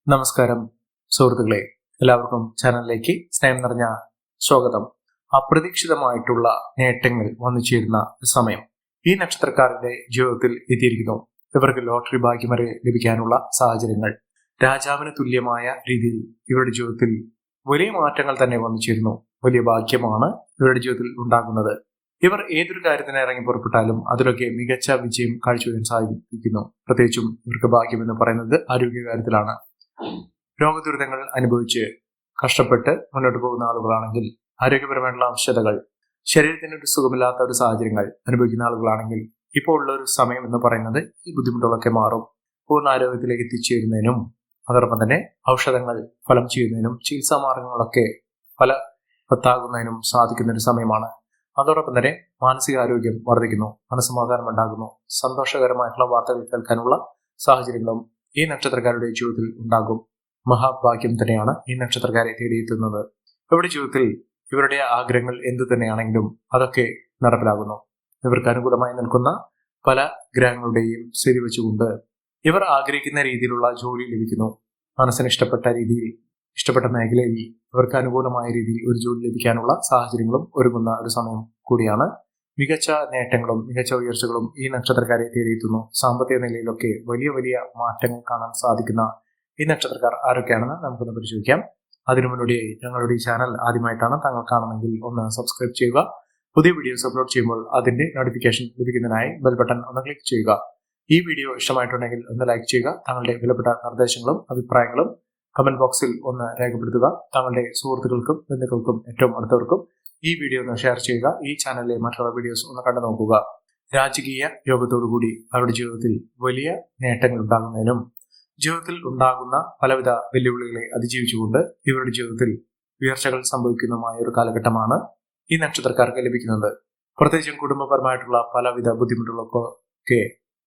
നമസ്കാരം സുഹൃത്തുക്കളെ, എല്ലാവർക്കും ചാനലിലേക്ക് സ്നേഹം നിറഞ്ഞ സ്വാഗതം. അപ്രതീക്ഷിതമായിട്ടുള്ള നേട്ടങ്ങൾ വന്നു ചേരുന്ന സമയം ഈ നക്ഷത്രക്കാരുടെ ജീവിതത്തിൽ എത്തിയിരിക്കുന്നു. ഇവർക്ക് ലോട്ടറി ഭാഗ്യം വരെ ലഭിക്കാനുള്ള സാഹചര്യങ്ങൾ, രാജാവിന് തുല്യമായ രീതിയിൽ ഇവരുടെ ജീവിതത്തിൽ വലിയ മാറ്റങ്ങൾ തന്നെ വന്നു ചേരുന്നു. വലിയ ഭാഗ്യമാണ് ഇവരുടെ ജീവിതത്തിൽ ഉണ്ടാകുന്നത്. ഇവർ ഏതൊരു കാര്യത്തിന് ഇറങ്ങി പുറപ്പെട്ടാലും അതിലൊക്കെ മികച്ച വിജയം കാഴ്ചവെക്കാൻ സാധിക്കുന്നു. പ്രത്യേകിച്ചും ഇവർക്ക് ഭാഗ്യം എന്ന് പറയുന്നത് ആരോഗ്യകാര്യത്തിലാണ്. രോഗദുരിതങ്ങൾ അനുഭവിച്ച് കഷ്ടപ്പെട്ട് മുന്നോട്ട് പോകുന്ന ആളുകളാണെങ്കിൽ, ആരോഗ്യപരമായിട്ടുള്ള ആവശ്യതകൾ, ശരീരത്തിന് ഒരു സുഖമില്ലാത്ത ഒരു സാഹചര്യങ്ങൾ അനുഭവിക്കുന്ന ആളുകളാണെങ്കിൽ ഇപ്പോൾ ഉള്ള ഒരു സമയം എന്ന് പറയുന്നത് ഈ ബുദ്ധിമുട്ടുകളൊക്കെ മാറും. പൂർണ്ണ ആരോഗ്യത്തിലേക്ക് എത്തിച്ചേരുന്നതിനും അതോടൊപ്പം തന്നെ ഔഷധങ്ങൾ ഫലം ചെയ്യുന്നതിനും ചികിത്സാ മാർഗങ്ങളൊക്കെ ഫലവത്താകുന്നതിനും സാധിക്കുന്ന ഒരു സമയമാണ്. അതോടൊപ്പം തന്നെ മാനസികാരോഗ്യം വർദ്ധിക്കുന്നു, മനസ്സമാധാനം ഉണ്ടാകുന്നു, സന്തോഷകരമായിട്ടുള്ള വാർത്തകൾ കേൾക്കാനുള്ള സാഹചര്യങ്ങളും ഈ നക്ഷത്രക്കാരുടെ ജീവിതത്തിൽ ഉണ്ടാകും. മഹാഭാഗ്യം തന്നെയാണ് ഈ നക്ഷത്രക്കാരെ തേടിയെത്തുന്നത്. ഇവരുടെ ജീവിതത്തിൽ ഇവരുടെ ആഗ്രഹങ്ങൾ എന്തു തന്നെയാണെങ്കിലും അതൊക്കെ നടപ്പിലാകുന്നു. ഇവർക്ക് അനുകൂലമായി നിൽക്കുന്ന പല ഗ്രഹങ്ങളുടെയും സ്ഥിതി വെച്ചുകൊണ്ട് ഇവർ ആഗ്രഹിക്കുന്ന രീതിയിലുള്ള ജോലി ലഭിക്കുന്നു. മനസ്സിന് ഇഷ്ടപ്പെട്ട രീതിയിൽ, ഇഷ്ടപ്പെട്ട മേഖലയിൽ ഇവർക്ക് അനുകൂലമായ രീതിയിൽ ഒരു ജോലി ലഭിക്കാനുള്ള സാഹചര്യങ്ങളും ഒരുങ്ങുന്ന ഒരു സമയം കൂടിയാണ്. മികച്ച നേട്ടങ്ങളും മികച്ച ഉയർച്ചകളും ഈ നക്ഷത്രക്കാരെ തേടിയെത്തുന്നു. സാമ്പത്തിക നിലയിലൊക്കെ വലിയ വലിയ മാറ്റങ്ങൾ കാണാൻ സാധിക്കുന്ന ഈ നക്ഷത്രക്കാർ ആരൊക്കെയാണെന്ന് നമുക്കൊന്ന് പരിശോധിക്കാം. അതിനു മുന്നോടിയായി ഞങ്ങളുടെ ഈ ചാനൽ ആദ്യമായിട്ടാണ് താങ്കൾ കാണുമെങ്കിൽ ഒന്ന് സബ്സ്ക്രൈബ് ചെയ്യുക. പുതിയ വീഡിയോസ് അപ്ലോഡ് ചെയ്യുമ്പോൾ അതിന്റെ നോട്ടിഫിക്കേഷൻ ലഭിക്കുന്നതിനായി ബെൽ ബട്ടൺ ഒന്ന് ക്ലിക്ക് ചെയ്യുക. ഈ വീഡിയോ ഇഷ്ടമായിട്ടുണ്ടെങ്കിൽ ഒന്ന് ലൈക്ക് ചെയ്യുക. താങ്കളുടെ വിലപ്പെട്ട നിർദ്ദേശങ്ങളും അഭിപ്രായങ്ങളും കമന്റ് ബോക്സിൽ ഒന്ന് രേഖപ്പെടുത്തുക. താങ്കളുടെ സുഹൃത്തുക്കൾക്കും ബന്ധുക്കൾക്കും ഏറ്റവും അടുത്തവർക്കും ഈ വീഡിയോ ഒന്ന് ഷെയർ ചെയ്യുക. ഈ ചാനലിലെ മറ്റുള്ള വീഡിയോസ് ഒന്ന് കണ്ടു നോക്കുക. രാജകീയ യോഗത്തോടുകൂടി അവരുടെ ജീവിതത്തിൽ വലിയ നേട്ടങ്ങൾ ഉണ്ടാകുന്നതിനും ജീവിതത്തിൽ ഉണ്ടാകുന്ന പലവിധ വെല്ലുവിളികളെ അതിജീവിച്ചുകൊണ്ട് ഇവരുടെ ജീവിതത്തിൽ ഉയർച്ചകൾ സംഭവിക്കുന്നതുമായ ഒരു കാലഘട്ടമാണ് ഈ നക്ഷത്രക്കാർക്ക് ലഭിക്കുന്നത്. പ്രത്യേകിച്ചും കുടുംബപരമായിട്ടുള്ള പലവിധ ബുദ്ധിമുട്ടുകളൊക്കെ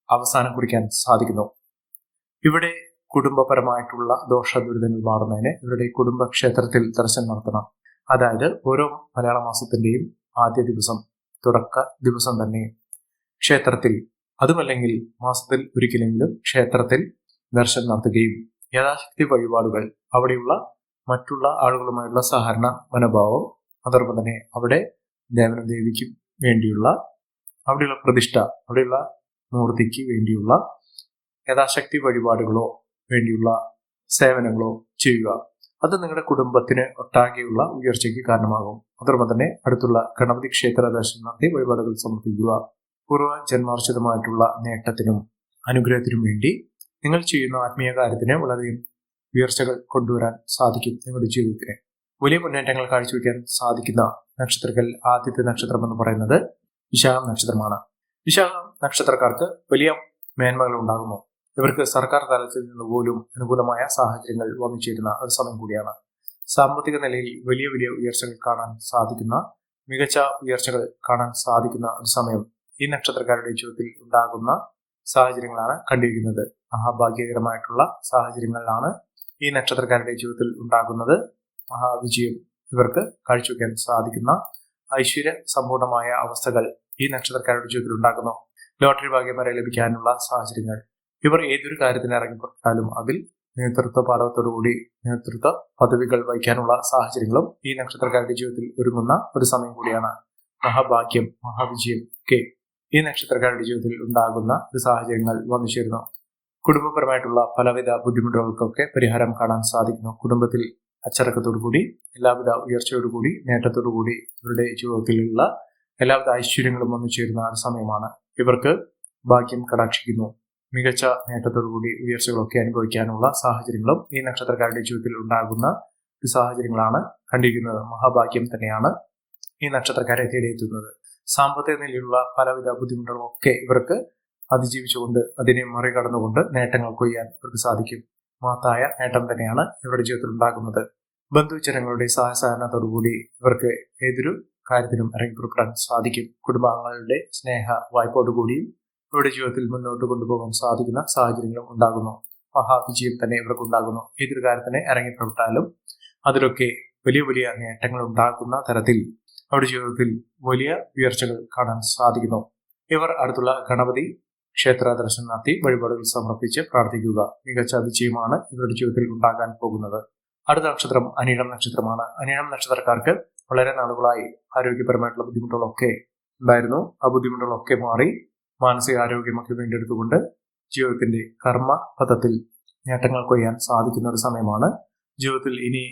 അവസാനം കുറിക്കാൻ സാധിക്കുന്നു. ഇവിടെ കുടുംബപരമായിട്ടുള്ള ദോഷ ദുരിതങ്ങൾ മാറുന്നതിന് ഇവരുടെ കുടുംബക്ഷേത്രത്തിൽ ദർശനം നടത്തണം. അതായത് ഓരോ മലയാള മാസത്തിന്റെയും ആദ്യ ദിവസം, തുടക്ക ദിവസം തന്നെ ക്ഷേത്രത്തിൽ, അതുമല്ലെങ്കിൽ മാസത്തിൽ ഒരിക്കലെങ്കിലും ക്ഷേത്രത്തിൽ ദർശനം നടത്തുകയും യഥാശക്തി വഴിപാടുകൾ, അവിടെയുള്ള മറ്റുള്ള ആളുകളുമായുള്ള സഹകരണ മനോഭാവം, അതോടൊപ്പം തന്നെ അവിടെ ദേവനും ദേവിക്കും വേണ്ടിയുള്ള അവിടെയുള്ള പ്രതിഷ്ഠ, അവിടെയുള്ള മൂർത്തിക്ക് വേണ്ടിയുള്ള യഥാശക്തി വഴിപാടുകളോ വേണ്ടിയുള്ള സേവനങ്ങളോ ചെയ്യുക. അത് നിങ്ങളുടെ കുടുംബത്തിന് ഒട്ടാകെയുള്ള ഉയർച്ചയ്ക്ക് കാരണമാകും. അതോടൊപ്പം തന്നെ അടുത്തുള്ള ഗണപതി ക്ഷേത്ര ദർശനം നടത്തി വഴിപാടുകൾ സമർപ്പിക്കുക. പൂർവ്വ ജന്മാർജിതമായിട്ടുള്ള നേട്ടത്തിനും അനുഗ്രഹത്തിനും വേണ്ടി നിങ്ങൾ ചെയ്യുന്ന ആത്മീയ കാര്യത്തിന് വളരെയധികം ഉയർച്ചകൾ കൊണ്ടുവരാൻ സാധിക്കും. നിങ്ങളുടെ ജീവിതത്തിന് വലിയ മുന്നേറ്റങ്ങൾ കാഴ്ചവെക്കാൻ സാധിക്കുന്ന നക്ഷത്രത്തിൽ ആദ്യത്തെ നക്ഷത്രം എന്ന് പറയുന്നത് വിശാഖം നക്ഷത്രമാണ്. വിശാഖം നക്ഷത്രക്കാർക്ക് വലിയ മേന്മകൾ ഉണ്ടാകുന്നു. ഇവർക്ക് സർക്കാർ തലത്തിൽ നിന്ന് പോലും അനുകൂലമായ സാഹചര്യങ്ങൾ വന്നു ചേരുന്ന ഒരു സമയം കൂടിയാണ്. സാമ്പത്തിക നിലയിൽ വലിയ വലിയ ഉയർച്ചകൾ കാണാൻ സാധിക്കുന്ന, മികച്ച ഉയർച്ചകൾ കാണാൻ സാധിക്കുന്ന ഒരു സമയം ഈ നക്ഷത്രക്കാരുടെ ജീവിതത്തിൽ ഉണ്ടാകുന്ന സാഹചര്യങ്ങളാണ് കണ്ടിരിക്കുന്നത്. മഹാഭാഗ്യകരമായിട്ടുള്ള സാഹചര്യങ്ങളിലാണ് ഈ നക്ഷത്രക്കാരുടെ ജീവിതത്തിൽ ഉണ്ടാകുന്നത്. മഹാവിജയം ഇവർക്ക് കാഴ്ചവെക്കാൻ സാധിക്കുന്ന ഐശ്വര്യ സമ്പൂർണമായ അവസ്ഥകൾ ഈ നക്ഷത്രക്കാരുടെ ജീവിതത്തിൽ ഉണ്ടാകുന്നു. ലോട്ടറി ഭാഗ്യം വരെ ലഭിക്കാനുള്ള സാഹചര്യങ്ങൾ, ഇവർ ഏതൊരു കാര്യത്തിന് ഇറങ്ങിപ്പെട്ടാലും അതിൽ നേതൃത്വ പാഠത്തോടുകൂടി നേതൃത്വ പദവികൾ വഹിക്കാനുള്ള സാഹചര്യങ്ങളും ഈ നക്ഷത്രക്കാരുടെ ജീവിതത്തിൽ ഒരുങ്ങുന്ന ഒരു സമയം കൂടിയാണ്. മഹാഭാഗ്യം, മഹാവിജയം ഒക്കെ ഈ നക്ഷത്രക്കാരുടെ ജീവിതത്തിൽ ഉണ്ടാകുന്ന ഒരു സാഹചര്യങ്ങൾ വന്നു ചേരുന്നു. കുടുംബപരമായിട്ടുള്ള പലവിധ ബുദ്ധിമുട്ടുകൾക്കൊക്കെ പരിഹാരം കാണാൻ സാധിക്കുന്നു. കുടുംബത്തിൽ അച്ചടക്കത്തോടുകൂടി, എല്ലാവിധ ഉയർച്ചയോടുകൂടി, നേട്ടത്തോടുകൂടി ഇവരുടെ ജീവിതത്തിലുള്ള എല്ലാവിധ ഐശ്വര്യങ്ങളും വന്നു ചേരുന്ന ഒരു സമയമാണ്. ഇവർക്ക് ഭാഗ്യം കടാക്ഷിക്കുന്നു. മികച്ച നേട്ടത്തോടുകൂടി ഉയർച്ചകളൊക്കെ അനുഭവിക്കാനുള്ള സാഹചര്യങ്ങളും ഈ നക്ഷത്രക്കാരുടെ ജീവിതത്തിൽ ഉണ്ടാകുന്ന ഒരു സാഹചര്യങ്ങളാണ് കണ്ടിരിക്കുന്നത്. മഹാഭാഗ്യം തന്നെയാണ് ഈ നക്ഷത്രക്കാരെ തേടിയെത്തുന്നത്. സാമ്പത്തിക നിലയിലുള്ള പലവിധ ബുദ്ധിമുട്ടുകളൊക്കെ ഇവർക്ക് അതിജീവിച്ചുകൊണ്ട്, അതിനെ മറികടന്നുകൊണ്ട് നേട്ടങ്ങൾ കൊയ്യാൻ ഇവർക്ക് സാധിക്കും. മഹത്തായ നേട്ടം തന്നെയാണ് ഇവരുടെ ജീവിതത്തിൽ ഉണ്ടാകുന്നത്. ബന്ധുജനങ്ങളുടെ സഹകരണത്തോടുകൂടി ഇവർക്ക് ഏതൊരു കാര്യത്തിനും ഇറങ്ങിപ്പുറപ്പെടാൻ സാധിക്കും. കുടുംബാംഗങ്ങളുടെ സ്നേഹ വായ്പോടുകൂടിയും ഇവരുടെ ജീവിതത്തിൽ മുന്നോട്ട് കൊണ്ടുപോകാൻ സാധിക്കുന്ന സാഹചര്യങ്ങളും ഉണ്ടാകുന്നു. മഹാവിജയം തന്നെ ഇവർക്ക് ഉണ്ടാകുന്നു. ഏതൊരു കാര്യത്തിന് ഇറങ്ങിപ്പുറപ്പെട്ടാലും അതിലൊക്കെ വലിയ വലിയ നേട്ടങ്ങൾ ഉണ്ടാകുന്ന തരത്തിൽ അവരുടെ ജീവിതത്തിൽ വലിയ ഉയർച്ചകൾ കാണാൻ സാധിക്കുന്നു. ഇവർ അടുത്തുള്ള ഗണപതി ക്ഷേത്ര ദർശനം നടത്തി വഴിപാടുകൾ സമർപ്പിച്ച് പ്രാർത്ഥിക്കുക. മികച്ച വിജയമാണ് ഇവരുടെ ജീവിതത്തിൽ ഉണ്ടാകാൻ പോകുന്നത്. അടുത്ത നക്ഷത്രം അനിഴം നക്ഷത്രമാണ്. അനിഴം നക്ഷത്രക്കാർക്ക് വളരെ നാളുകളായി ആരോഗ്യപരമായിട്ടുള്ള ബുദ്ധിമുട്ടുകളൊക്കെ ഉണ്ടായിരുന്നു. ആ ബുദ്ധിമുട്ടുകളൊക്കെ മാറി മാനസികാരോഗ്യമൊക്കെ വീണ്ടെടുത്തുകൊണ്ട് ജീവിതത്തിന്റെ കർമ്മ പഥത്തിൽ നേട്ടങ്ങൾ കൊയ്യാൻ സാധിക്കുന്ന ഒരു സമയമാണ്. ജീവിതത്തിൽ ഇനി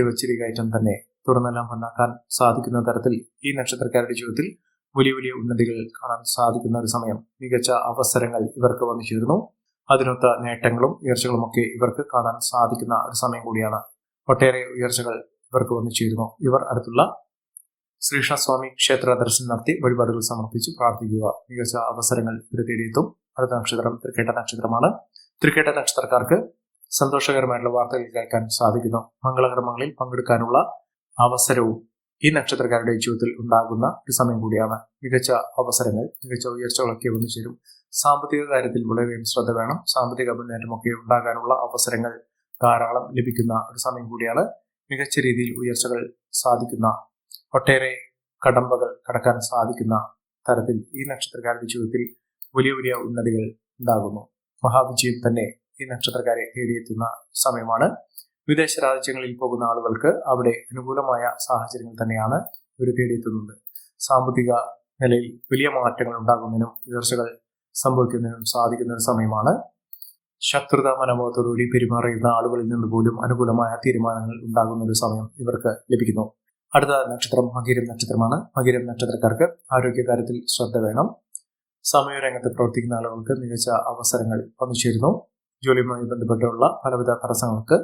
വച്ചിരി കയറ്റം തന്നെ തുറന്നെല്ലാം ഉണ്ടാക്കാൻ സാധിക്കുന്ന തരത്തിൽ ഈ നക്ഷത്രക്കാരുടെ ജീവിതത്തിൽ വലിയ വലിയ ഉന്നതികൾ കാണാൻ സാധിക്കുന്ന ഒരു സമയം. മികച്ച അവസരങ്ങൾ ഇവർക്ക് വന്നു ചേരുന്നു. അതിനൊത്ത നേട്ടങ്ങളും ഉയർച്ചകളും ഒക്കെ ഇവർക്ക് കാണാൻ സാധിക്കുന്ന ഒരു സമയം കൂടിയാണ്. ഒട്ടേറെ ഉയർച്ചകൾ ഇവർക്ക് വന്നു ചേരുന്നു. ഇവർ അടുത്തുള്ള ശ്രീകൃഷ്ണസ്വാമി ക്ഷേത്ര ദർശനം നടത്തി വഴിപാടുകൾ സമർപ്പിച്ച് പ്രാർത്ഥിക്കുക. മികച്ച അവസരങ്ങൾ ഇവർ തേടിയെത്തും. അടുത്ത നക്ഷത്രം തൃക്കേട്ട നക്ഷത്രമാണ്. തൃക്കേട്ട നക്ഷത്രക്കാർക്ക് സന്തോഷകരമായിട്ടുള്ള വാർത്തകൾ കേൾക്കാൻ സാധിക്കുന്നു. മംഗളകർമ്മങ്ങളിൽ പങ്കെടുക്കാനുള്ള അവസരവും ഈ നക്ഷത്രക്കാരുടെ ജീവിതത്തിൽ ഉണ്ടാകുന്ന ഒരു സമയം കൂടിയാണ്. മികച്ച അവസരങ്ങൾ, മികച്ച ഉയർച്ചകളൊക്കെ വന്നു ചേരും. സാമ്പത്തിക കാര്യത്തിൽ വളരെയധികം ശ്രദ്ധ വേണം. സാമ്പത്തിക മുന്നേറ്റമൊക്കെ ഉണ്ടാകാനുള്ള അവസരങ്ങൾ ധാരാളം ലഭിക്കുന്ന ഒരു സമയം കൂടിയാണ്. മികച്ച രീതിയിൽ ഉയർച്ചകൾ സാധിക്കുന്ന, ഒട്ടേറെ കടമ്പകൾ കടക്കാൻ സാധിക്കുന്ന തരത്തിൽ ഈ നക്ഷത്രക്കാരുടെ ജീവിതത്തിൽ വലിയ വലിയ ഉന്നതികൾ ഉണ്ടാകുന്നു. മഹാവിജയം തന്നെ ഈ നക്ഷത്രക്കാരെ തേടിയെത്തുന്ന സമയമാണ്. വിദേശ രാജ്യങ്ങളിൽ പോകുന്ന ആളുകൾക്ക് അവിടെ അനുകൂലമായ സാഹചര്യങ്ങൾ തന്നെയാണ് ഇവർ തേടിയെത്തുന്നത്. സാമ്പത്തിക നിലയിൽ വലിയ മാറ്റങ്ങൾ ഉണ്ടാകുന്നതിനും ഉയർച്ചകൾ സംഭവിക്കുന്നതിനും സാധിക്കുന്ന ഒരു സമയമാണ്. ശത്രുത മനോഭാവത്തോടുകൂടി പെരുമാറിയിരുന്ന ആളുകളിൽ നിന്ന് പോലും അനുകൂലമായ തീരുമാനങ്ങൾ ഉണ്ടാകുന്ന ഒരു സമയം ഇവർക്ക് ലഭിക്കുന്നു. അടുത്ത നക്ഷത്രം മകരം നക്ഷത്രമാണ്. മകരം നക്ഷത്രക്കാർക്ക് ആരോഗ്യകാര്യത്തിൽ ശ്രദ്ധ വേണം. സമയരംഗത്ത് പ്രവർത്തിക്കുന്ന ആളുകൾക്ക് മികച്ച അവസരങ്ങൾ വന്നു ചേരുന്നു. ജോലിയുമായി ബന്ധപ്പെട്ടുള്ള പലവിധ തടസ്സങ്ങൾക്ക്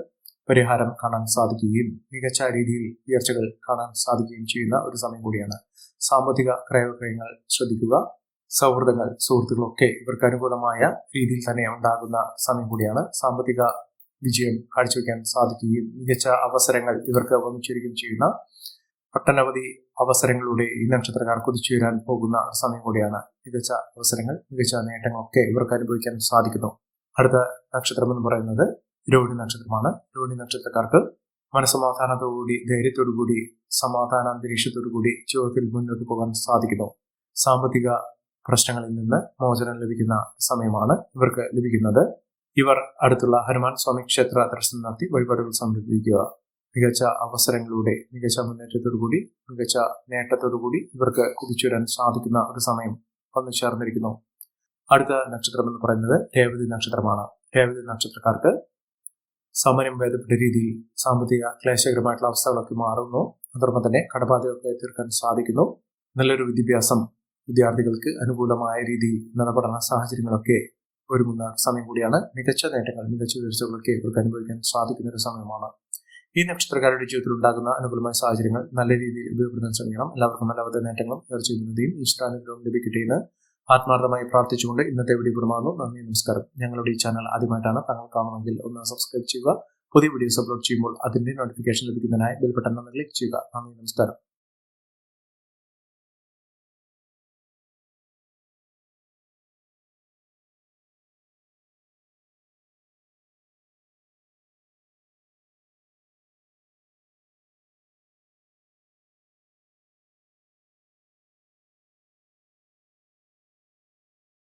പരിഹാരം കാണാൻ സാധിക്കുകയും മികച്ച രീതിയിൽ ഉയർച്ചകൾ കാണാൻ സാധിക്കുകയും ചെയ്യുന്ന ഒരു സമയം കൂടിയാണ്. സാമ്പത്തിക ക്രയവിക്രയങ്ങൾ ശ്രദ്ധിക്കുക. സൗഹൃദങ്ങൾ, സുഹൃത്തുക്കളൊക്കെ ഇവർക്ക് അനുകൂലമായ രീതിയിൽ തന്നെ ഉണ്ടാകുന്ന സമയം കൂടിയാണ്. സാമ്പത്തിക വിജയം കാഴ്ചവെക്കാൻ സാധിക്കുകയും മികച്ച അവസരങ്ങൾ ഇവർക്ക് വന്നു ചേരുകയും ചെയ്യുന്ന ഒട്ടനവധി അവസരങ്ങളിലൂടെ ഈ നക്ഷത്രക്കാർ കുതിച്ചുയരാൻ പോകുന്ന സമയം കൂടിയാണ്. മികച്ച അവസരങ്ങൾ, മികച്ച നേട്ടങ്ങളൊക്കെ ഇവർക്ക് അനുഭവിക്കാൻ സാധിക്കുന്നു. അടുത്ത നക്ഷത്രം എന്ന് പറയുന്നത് രോഹിണി നക്ഷത്രമാണ്. രോഹിണി നക്ഷത്രക്കാർക്ക് മനസ്സമാധാനത്തോടുകൂടി, ധൈര്യത്തോടുകൂടി, സമാധാന അന്തരീക്ഷത്തോടുകൂടി ജീവിതത്തിൽ മുന്നോട്ട് പോകാൻ സാധിക്കുന്നു. സാമ്പത്തിക പ്രശ്നങ്ങളിൽ നിന്ന് മോചനം ലഭിക്കുന്ന സമയമാണ് ഇവർക്ക് ലഭിക്കുന്നത്. ഇവർ അടുത്തുള്ള ഹനുമാൻ സ്വാമി ക്ഷേത്ര ദർശനം നടത്തി വഴിപാടുകൾ സമർപ്പിക്കുക. മികച്ച അവസരങ്ങളിലൂടെ, മികച്ച മുന്നേറ്റത്തോടുകൂടി, മികച്ച നേട്ടത്തോടുകൂടി ഇവർക്ക് കുതിച്ചുവരാൻ സാധിക്കുന്ന ഒരു സമയം വന്നു ചേർന്നിരിക്കുന്നു. അടുത്ത നക്ഷത്രം എന്ന് പറയുന്നത് രേവതി നക്ഷത്രമാണ്. രേവതി നക്ഷത്രക്കാർക്ക് സമരം ഭേദപ്പെട്ട രീതിയിൽ സാമ്പത്തിക ക്ലേശകരമായിട്ടുള്ള അവസ്ഥകളൊക്കെ മാറുന്നു. അതോടൊപ്പം തന്നെ കടബാധ്യതയൊക്കെ തീർക്കാൻ സാധിക്കുന്നു. നല്ലൊരു വിദ്യാഭ്യാസം വിദ്യാർത്ഥികൾക്ക് അനുകൂലമായ രീതിയിൽ നടപഠന സാഹചര്യങ്ങളൊക്കെ ഒരുങ്ങുന്ന സമയം കൂടിയാണ്. മികച്ച നേട്ടങ്ങൾ, മികച്ച ഉയർച്ചകളൊക്കെ ഇവർക്ക് അനുഭവിക്കാൻ സാധിക്കുന്ന ഒരു സമയമാണ്. ഈ നക്ഷത്രക്കാരുടെ ജീവിതത്തിൽ ഉണ്ടാകുന്ന അനുകൂലമായ സാഹചര്യങ്ങൾ നല്ല രീതിയിൽ ഉപയോഗപ്പെടുത്താൻ ശ്രമിക്കണം. എല്ലാവർക്കും എല്ലാവിധ നേട്ടങ്ങളും ഉയർച്ചയും ഈശ്വരാനുഗ്രഹവും ലഭിക്കട്ടെ എന്ന് ആത്മാർത്ഥമായി പ്രാർത്ഥിച്ചുകൊണ്ട് ഇന്നത്തെ വീഡിയോ പൂർണ്ണമാകുന്നു. നന്ദി, നമസ്കാരം. ഞങ്ങളുടെ ഈ ചാനൽ ആദ്യമായിട്ടാണ് താങ്കൾ കാണുമെങ്കിൽ ഒന്ന് സബ്സ്ക്രൈബ് ചെയ്യുക. പുതിയ വീഡിയോസ് അപ്ലോഡ് ചെയ്യുമ്പോൾ അതിന്റെ നോട്ടിഫിക്കേഷൻ ലഭിക്കുന്നതിനായി ബെൽ ബട്ടൺ ഒന്ന് ക്ലിക്ക് ചെയ്യുക. നന്ദി, നമസ്കാരം.